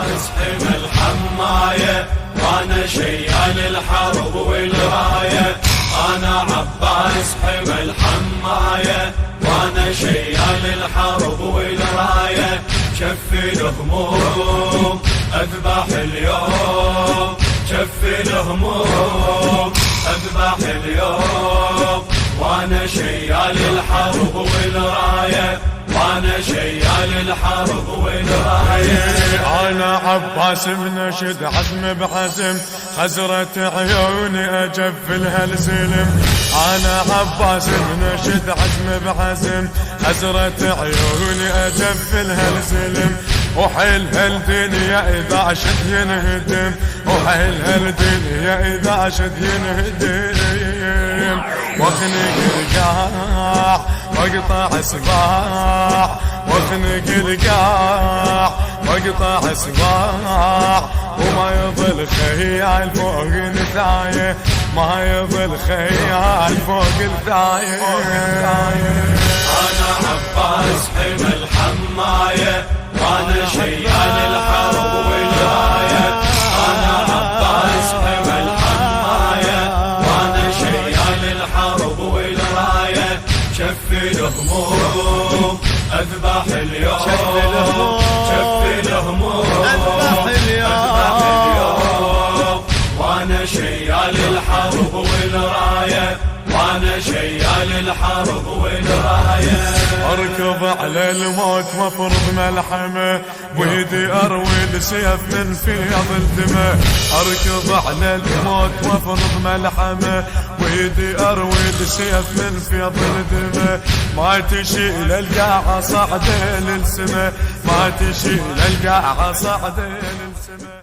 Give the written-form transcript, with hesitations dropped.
عباس حمى الحماية وانا شيال الحرب والراية. انا عباس حمى الحماية وانا شيال الحرب والراية. شفي الهموم اذبح اليوم، شفي الهموم اذبح اليوم وانا شيال الحرب والراية، وانا شيال الحرب والراية. انا عباس بنشد عزم بحزم، خزرة عيوني اجفل هالسلم. انا عباس بنشد عزم بحزم، خزرة عيوني اجفل هالسلم. وحيل هالدنيا اذا عشت ينهدم، وحيل هالدنيا اذا عشت ينهدم. واخنق القاع واقطع سباع، واخنق القاع واقطع سباع. وما يظل خيال فوق الثاية، ما يظل خيال فوق الثاية. انا عباس حمى الحماية وانا شيال الحرب والراية. انا عباس حمى الحماية وانا شيال الحرب والراية. شفي الهموم اذبح اليوم، شفي الهموم اذبح اليوم وانا شيال الحرب والراية، وانا شيال الحرب والراية. اركض على الموت وافرض ملحمه، بيدي اروي السيف من فيض الدمه. اركض على الموت وافرض ملحمه، بيدي اروي السيف من فيض الدمه. ما تشيل القاعه صعده للسما، ما تشيل القاعه صعده للسما.